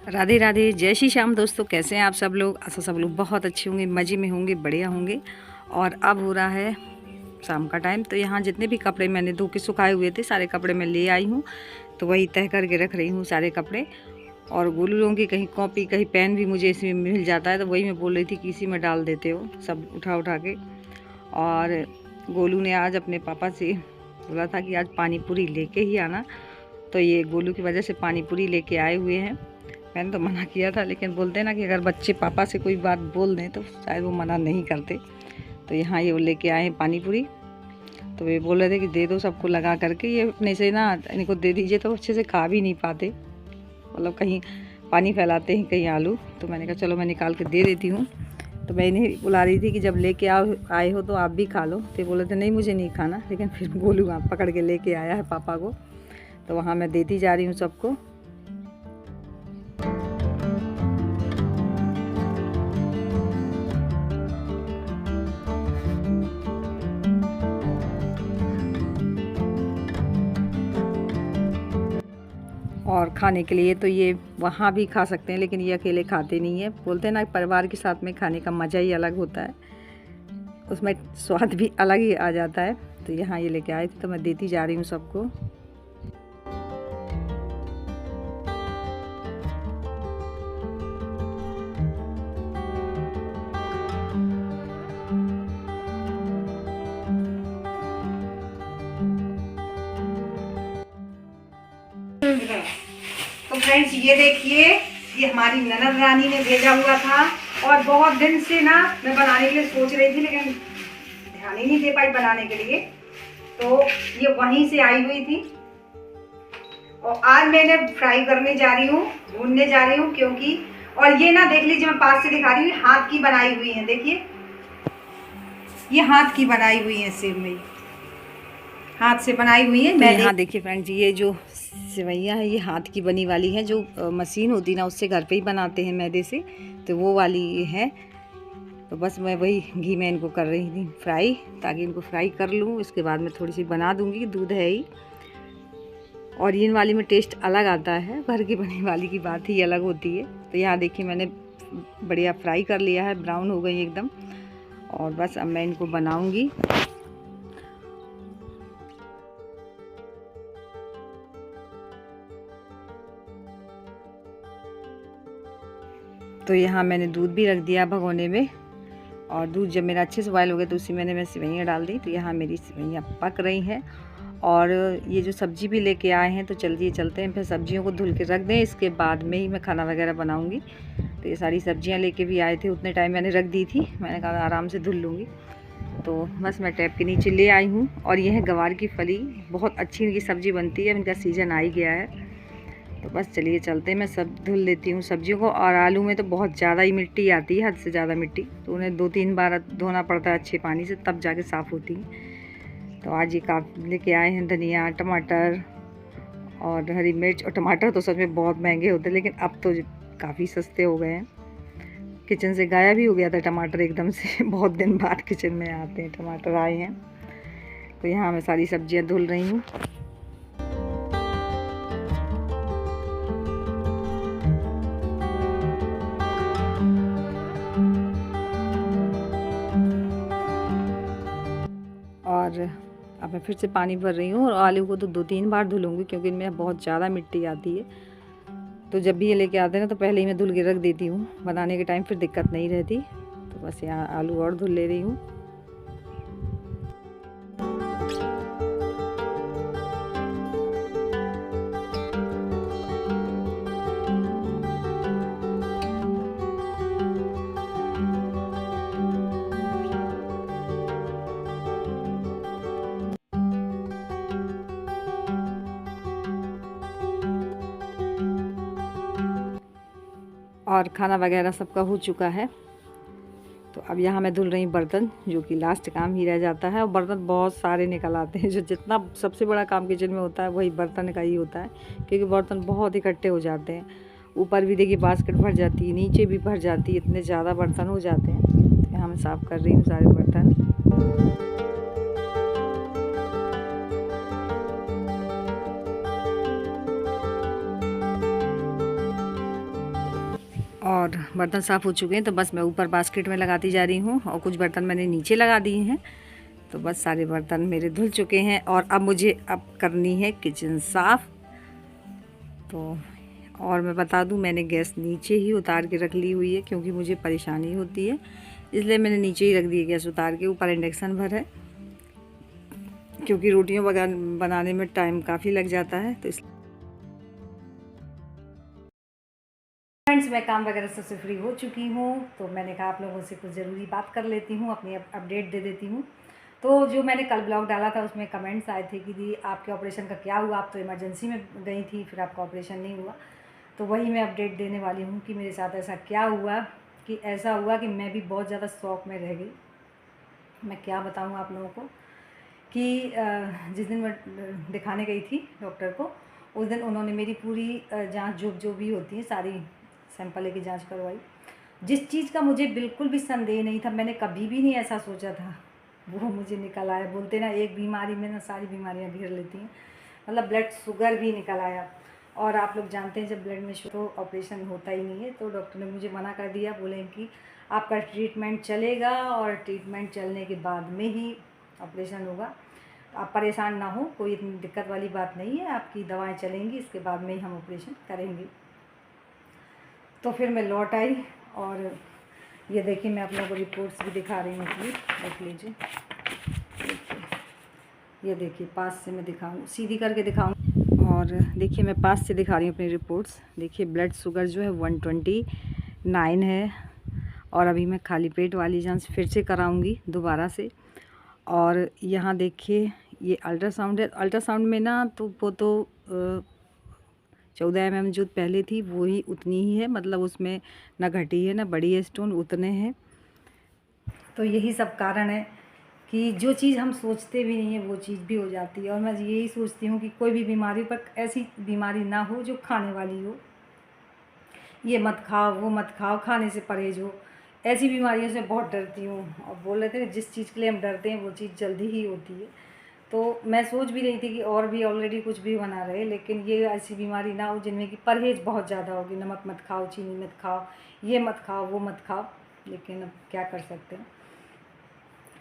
राधे राधे, जय श्री श्याम। दोस्तों, कैसे हैं आप सब लोग? आशा सब लोग बहुत अच्छे होंगे, मज़े में होंगे, बढ़िया होंगे। और अब हो रहा है शाम का टाइम। तो यहाँ जितने भी कपड़े मैंने धो के सुखाए हुए थे, सारे कपड़े मैं ले आई हूँ। तो वही तह करके रख रही हूँ सारे कपड़े। और गोलू लोगों की कहीं कॉपी कहीं पेन भी मुझे इसमें मिल जाता है, तो वही मैं बोल रही थी कि इसी में डाल देते हो सब उठा उठा के। और गोलू ने आज अपने पापा से बोला था कि आज पानी पूरी लेके ही आना, तो ये गोलू की वजह से पानी पूरी लेके आए हुए हैं। मैंने तो मना किया था, लेकिन बोलते हैं ना कि अगर बच्चे पापा से कोई बात बोल दें तो शायद वो मना नहीं करते। तो यहाँ ये लेके आए हैं पानी पूरी। तो वे बोल रहे थे कि दे दो सबको लगा करके, ये अपने से ना इनको दे दीजिए, तो अच्छे से खा भी नहीं पाते, मतलब कहीं पानी फैलाते हैं कहीं आलू। तो मैंने कहा चलो मैं निकाल के दे देती हूँ। तो मैं इन्हें बुला रही थी कि जब लेके आए हो तो आप भी खा लो। तो बोले थे नहीं मुझे नहीं खाना, लेकिन फिर गोलू वहाँ पकड़ के लेके आया है पापा को। तो वहाँ मैं देती जा रही हूँ सबको। और खाने के लिए तो ये वहाँ भी खा सकते हैं, लेकिन ये अकेले खाते नहीं है। बोलते हैं ना परिवार के साथ में खाने का मज़ा ही अलग होता है, उसमें स्वाद भी अलग ही आ जाता है। तो यहाँ ये लेके आए थे, तो मैं देती जा रही हूँ सबको। तो फ्रेंड्स ये देखिए, ये हमारी ननद रानी ने भेजा हुआ था, और बहुत दिन से ना मैं बनाने के लिए सोच रही थी, लेकिन ध्यान ही नहीं दे पाई बनाने के लिए। तो ये वहीं से आई हुई थी, और आज मैंने फ्राई करने जा रही हूँ, भूनने जा रही हूँ, क्योंकि और ये ना देख लीजिए, मैं पास से दिखा रही हूँ, हाथ की बनाई हुई है। देखिए ये हाथ की बनाई हुई है, सिर में हाथ से बनाई हुई है। मैं यहाँ देखिए फ्रेंड्स, ये जो सेवैयाँ है ये हाथ की बनी वाली है। जो मशीन होती ना उससे घर पे ही बनाते हैं मैदे से, तो वो वाली ये है। तो बस मैं वही घी में इनको कर रही थी फ्राई, ताकि इनको फ्राई कर लूँ, इसके बाद में थोड़ी सी बना दूँगी। दूध है ही, और इन वाली में टेस्ट अलग आता है, घर की बनी वाली की बात ही अलग होती है। तो यहाँ देखिए मैंने बढ़िया फ्राई कर लिया है, ब्राउन हो गई एकदम। और बस अब मैं इनको बनाऊँगी। तो यहाँ मैंने दूध भी रख दिया भगोने में, और दूध जब मेरा अच्छे से बॉयल हो गया तो उसी मैंने सेवैयाँ डाल दी। तो यहाँ मेरी सेवैयाँ पक रही हैं। और ये जो सब्ज़ी भी लेके आए हैं, तो चलिए चलते हैं, फिर सब्जियों को धुल के रख दें, इसके बाद में ही मैं खाना वगैरह बनाऊँगी। तो ये सारी सब्जियाँ लेके भी आए थे, उतने टाइम मैंने रख दी थी, मैंने कहा आराम से धुल लूँगी। तो बस मैं टैप के नीचे ले आई हूँ। और यह है गवार की फली, बहुत अच्छी इनकी सब्ज़ी बनती है, इनका सीज़न आ ही गया है। तो बस चलिए चलते हैं, मैं सब धुल लेती हूँ सब्जियों को। और आलू में तो बहुत ज़्यादा ही मिट्टी आती है, हद से ज़्यादा मिट्टी, तो उन्हें 2-3 बार धोना पड़ता है अच्छे पानी से, तब जाके साफ़ होती हैं। तो आज ये काफ़ी लेके आए हैं धनिया, टमाटर और हरी मिर्च। और टमाटर तो सच में बहुत महंगे होते हैं, लेकिन अब तो काफ़ी सस्ते हो गए हैं। किचन से गायब ही हो गया था टमाटर एकदम से बहुत दिन बाद किचन में आते हैं टमाटर आए हैं। तो यहाँ मैं सारी सब्जियाँ धुल रही हूँ। और अब मैं फिर से पानी भर रही हूँ, और आलू को तो 2-3 बार धुलूँगी, क्योंकि इनमें बहुत ज़्यादा मिट्टी आती है। तो जब भी ये लेके आते हैं ना, तो पहले ही मैं धुल के रख देती हूँ, बनाने के टाइम फिर दिक्कत नहीं रहती। तो बस यहाँ आलू और धुल ले रही हूँ। और खाना वगैरह सबका हो चुका है। तो अब यहाँ मैं धुल रही हूँ बर्तन, जो कि लास्ट काम ही रह जाता है। और बर्तन बहुत सारे निकल आते हैं, जो जितना सबसे बड़ा काम किचन में होता है वही बर्तन का ही होता है, क्योंकि बर्तन बहुत इकट्ठे हो जाते हैं। ऊपर भी देखिए बास्केट भर जाती है, नीचे भी भर जाती है, इतने ज़्यादा बर्तन हो जाते हैं। तो यहाँ मैं साफ़ कर रही हूँ सारे बर्तन। और बर्तन साफ़ हो चुके हैं, तो बस मैं ऊपर बास्केट में लगाती जा रही हूँ और कुछ बर्तन मैंने नीचे लगा दिए हैं। तो बस सारे बर्तन मेरे धुल चुके हैं और अब मुझे करनी है किचन साफ़। तो और मैं बता दूं, मैंने गैस नीचे ही उतार के रख ली हुई है क्योंकि मुझे परेशानी होती है, इसलिए मैंने नीचे ही रख दी है गैस उतार के। ऊपर इंडक्शन भर है क्योंकि रोटियां बनाने में टाइम काफ़ी लग जाता है। तो इसलिए फ्रेंड्स, मैं काम वगैरह सबसे फ्री हो चुकी हूँ, तो मैंने कहा आप लोगों से कुछ ज़रूरी बात कर लेती हूँ, अपनी अपडेट दे देती हूँ। तो जो मैंने कल ब्लॉग डाला था उसमें कमेंट्स आए थे कि दी आपके ऑपरेशन का क्या हुआ, आप तो इमरजेंसी में गई थी, फिर आपका ऑपरेशन नहीं हुआ। तो वही मैं अपडेट देने वाली हूँ कि मेरे साथ ऐसा क्या हुआ, कि ऐसा हुआ कि मैं भी बहुत ज़्यादा शौक में रह गई। मैं क्या बताऊँ आप लोगों को कि जिस दिन मैं दिखाने गई थी डॉक्टर को, उस दिन उन्होंने मेरी पूरी जांच जो भी होती है सारी सैंपल की जांच करवाई। जिस चीज़ का मुझे बिल्कुल भी संदेह नहीं था, मैंने कभी भी नहीं ऐसा सोचा था, वो मुझे निकल आया। बोलते ना, एक बीमारी में ना सारी बीमारियां घेर लेती हैं। मतलब ब्लड शुगर भी निकल आया। और आप लोग जानते हैं जब ब्लड में तो ऑपरेशन होता ही नहीं है। तो डॉक्टर ने मुझे मना कर दिया, बोले कि आपका ट्रीटमेंट चलेगा और ट्रीटमेंट चलने के बाद में ही ऑपरेशन होगा, आप परेशान ना हो, कोई इतनी दिक्कत वाली बात नहीं है, आपकी दवाएं चलेंगी, इसके बाद में ही हम ऑपरेशन करेंगे। तो फिर मैं लौट आई और ये देखिए, मैं आप लोगों को रिपोर्ट्स भी दिखा रही हूँ, प्लीज़ देख लीजिए। ये देखिए, पास से मैं दिखाऊँ, सीधी करके दिखाऊँ। और देखिए, मैं पास से दिखा रही हूँ अपनी रिपोर्ट्स। देखिए, ब्लड शुगर जो है 129 है। और अभी मैं खाली पेट वाली जांच फिर से कराऊंगी दोबारा से। और यहाँ देखिए, ये अल्ट्रासाउंड है। अल्ट्रासाउंड में ना तो वो तो 14 mm जो पहले थी वो ही उतनी ही है, मतलब उसमें ना घटी है ना बढ़ी है, स्टोन उतने हैं। तो यही सब कारण है कि जो चीज़ हम सोचते भी नहीं है वो चीज़ भी हो जाती है। और मैं यही सोचती हूँ कि कोई भी बीमारी पर ऐसी बीमारी ना हो जो खाने वाली हो, ये मत खाओ वो मत खाओ, खाने से परहेज हो, ऐसी बीमारियों से बहुत डरती हूँ। और बोल रहे थे जिस चीज़ के लिए हम डरते हैं वो चीज़ जल्दी ही होती है। तो मैं सोच भी रही थी कि और भी ऑलरेडी कुछ भी बना रहे, लेकिन ये ऐसी बीमारी ना हो जिनमें कि परहेज बहुत ज़्यादा होगी। नमक मत खाओ, चीनी मत खाओ, ये मत खाओ वो मत खाओ, लेकिन अब क्या कर सकते हैं।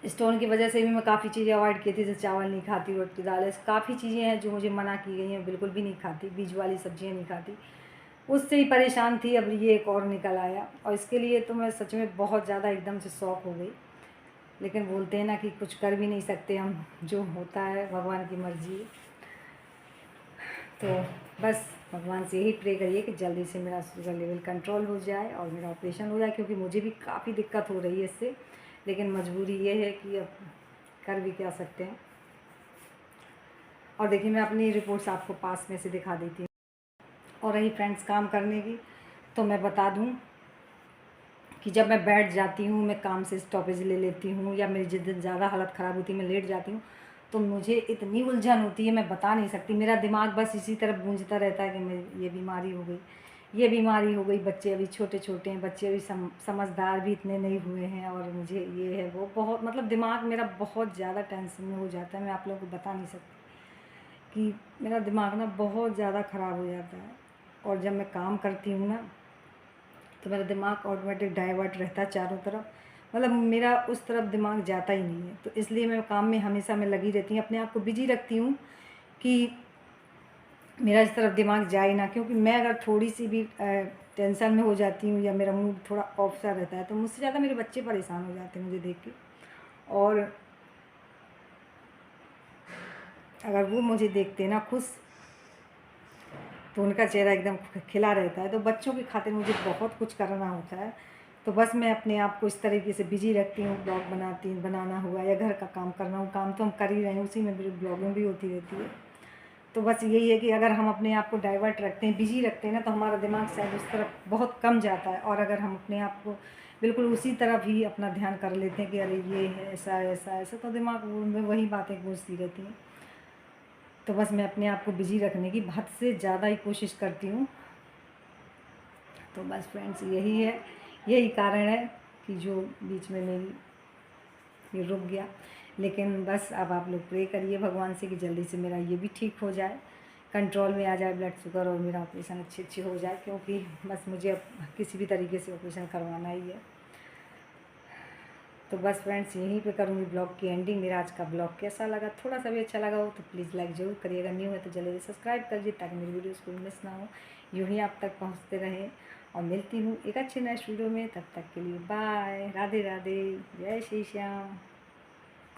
स्टोन की वजह से भी मैं काफ़ी चीज़ें अवॉइड की थी, जैसे चावल नहीं खाती, रोटी दाल, ऐसी काफ़ी चीज़ें हैं जो मुझे मना की गई हैं, बिल्कुल भी नहीं खाती। बीज वाली सब्जियाँ नहीं खाती, उससे ही परेशान थी। अब ये एक और निकल आया और इसके लिए तो मैं सच में बहुत ज़्यादा एकदम से शौक हो गई। लेकिन बोलते हैं ना कि कुछ कर भी नहीं सकते हम, जो होता है भगवान की मर्ज़ी है। तो बस भगवान से यही प्रे करिए कि जल्दी से मेरा शुगर लेवल कंट्रोल हो जाए और मेरा ऑपरेशन हो जाए, क्योंकि मुझे भी काफ़ी दिक्कत हो रही है इससे। लेकिन मजबूरी ये है कि अब कर भी क्या सकते हैं। और देखिए, मैं अपनी रिपोर्ट्स आपको पास में से दिखा देती हूँ। और रही फ्रेंड्स काम करने की, तो मैं बता दूँ कि जब मैं बैठ जाती हूँ, मैं काम से स्टॉपेज ले लेती हूँ, या मेरी जिस दिन ज़्यादा हालत ख़राब होती है, मैं लेट जाती हूँ, तो मुझे इतनी उलझन होती है, मैं बता नहीं सकती। मेरा दिमाग बस इसी तरफ गूंजता रहता है कि मेरी ये बीमारी हो गई, ये बीमारी हो गई। बच्चे अभी छोटे छोटे हैं, बच्चे अभी समझदार भी इतने नहीं हुए हैं, और मुझे ये है वो, बहुत मतलब दिमाग मेरा बहुत ज़्यादा टेंशन में हो जाता है। मैं आप लोगों को बता नहीं सकती कि मेरा दिमाग ना बहुत ज़्यादा ख़राब हो जाता है। और जब मैं काम करती हूँ ना, तो मेरा दिमाग ऑटोमेटिक डाइवर्ट रहता है चारों तरफ, मतलब मेरा उस तरफ दिमाग जाता ही नहीं है। तो इसलिए मैं काम में हमेशा मैं लगी रहती हूँ, अपने आप को बिजी रखती हूँ कि मेरा इस तरफ दिमाग जाए ना। क्योंकि मैं अगर थोड़ी सी भी टेंशन में हो जाती हूँ या मेरा मूड थोड़ा ऑफ सा रहता है, तो मुझसे ज़्यादा मेरे बच्चे परेशान हो जाते हैं मुझे देख के। और अगर वो मुझे देखते ना खुश, तो उनका चेहरा एकदम खिला रहता है। तो बच्चों की खातिर मुझे बहुत कुछ करना होता है। तो बस मैं अपने आप को इस तरीके से बिजी रखती हूँ। ब्लॉग बनाना हुआ या घर का काम करना हो, काम तो हम कर ही रहे हैं, उसी में मेरी ब्लॉगिंग भी होती रहती है। तो बस यही है कि अगर हम अपने आप को डाइवर्ट रखते हैं, बिजी रखते हैं ना, तो हमारा दिमाग शायद उस तरफ बहुत कम जाता है। और अगर हम अपने आप को बिल्कुल उसी तरफ ही अपना ध्यान कर लेते हैं कि अरे ये है ऐसा ऐसा ऐसा, तो दिमाग में वही बातें गूंजती रहती हैं। तो बस मैं अपने आप को बिजी रखने की हद से ज़्यादा ही कोशिश करती हूँ। तो बस फ्रेंड्स, यही है, यही कारण है कि जो बीच में मेरी ये रुक गया। लेकिन बस अब आप लोग प्रे करिए भगवान से कि जल्दी से मेरा ये भी ठीक हो जाए, कंट्रोल में आ जाए ब्लड शुगर और मेरा ऑपरेशन अच्छे हो जाए, क्योंकि बस मुझे अब किसी भी तरीके से ऑपरेशन करवाना ही है। तो बस फ्रेंड्स, यहीं पे करूँगी ब्लॉग की एंडिंग। मेरा आज का ब्लॉग कैसा लगा, थोड़ा सा भी अच्छा लगा हो तो प्लीज़ लाइक ज़रूर करिएगा। न्यू है तो जल्दी सब्सक्राइब कर दीजिए ताकि मेरी वीडियोस कोई मिस ना हो, यूँ ही आप तक पहुँचते रहे। और मिलती हूँ एक अच्छे नेक्स्ट वीडियो में, तब तक के लिए बाय, राधे राधे, जय श्री श्याम।